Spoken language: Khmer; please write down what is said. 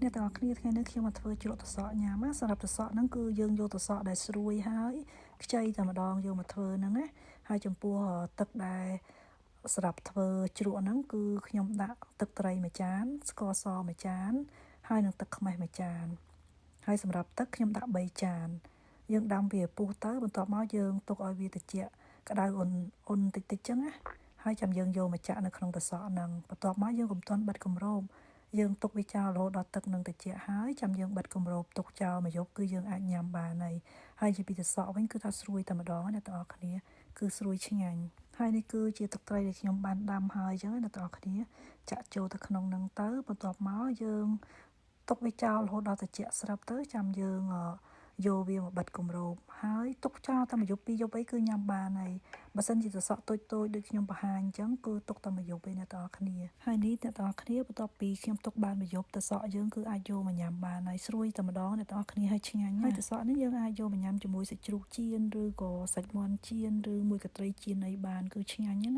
អ្នកទាំងអស់គ្នាថ្ងៃនេះខ្ញុំមកធ្វើជ្រក់ត្រសក់ញ៉ាំណាសម្រាប់ត្រសក់ហ្នឹងគឺយើងយកត្រសក់ដែលស្រួយហើយខ្ចីតែម្ដងយកមកធ្វើហ្នឹងណាហើយចំពោះទឹកដែលសម្រាប់ធ្វើជ្រក់ហ្នឹងគឺខ្ញុំដាក់ទឹកត្រីមួយចានស្ករសមួយចានហើយនឹងទឹកខ្មេះមួយចានហើយសម្រាប់ទឹកខ្ញុំដាក់3ចានយើងដាំវាពុះទៅបន្ទាប់មកយើងទុកឲ្យវាត្រជាក់ក្តៅអ៊ុនតិចតិចចឹងណាហើយចាំយើងយកមកចាក់នៅក្នុងត្រសក់ហ្នឹងបន្ទាប់មកយើងកុំទាន់បិទគម្របយើងទុកវាចោលរហូតដល់ទឹកនឹងត្រជាក់ហើយចាំយើងបិទគម្របទុកចោលមួយយប់គឺយើងអាចញ៉ាំបានហើយជាពីត្រសក់វិញគឺថាស្រួយតែម្ដងអ្នកទាំងអស់គ្នាគឺស្រួយឆ្ងាញ់ហើយនេះគឺជាទឹកត្រីដែលខ្ញុំបានដាំហើយអញ្ចឹងអ្នកទាំងអស់គ្នាចាក់ចូលទៅក្នុងហ្នឹងទៅបន្ទាប់មកយើងទុកវាចោលរហូតដល់ត្រជាក់ស្រាប់ទៅចាំយើងយកវាមកបិទគម្របហើយទុកចោលតែមួយយប់ពីរយប់អីគឺញ៉ាំបានហើយបើសិនជាត្រសក់តូចដូចខ្ញុំបង្ហាញអញ្ចឹងគឺទុកតែមួយយប់ឯអ្នកទាំងអស់គ្នាហើយនេះអ្នកទាំងអស់គ្នាបន្ទាប់ពីខ្ញុំទុកបានមួយយប់ត្រសក់យើងគឺអាចយកមកញ៉ាំបានហើយស្រួយតែម្ដងអ្នកទាំងអស់គ្នាហើយឆ្ងាញ់ហើយត្រសក់នេះយើងអាចយកមកញ៉ាំជាមួយសាច់ជ្រូកចៀនឬក៏សាច់មាន់ចៀនឬមួយកត្រីចៀនអីបានគឺឆ្ងាញ់ណា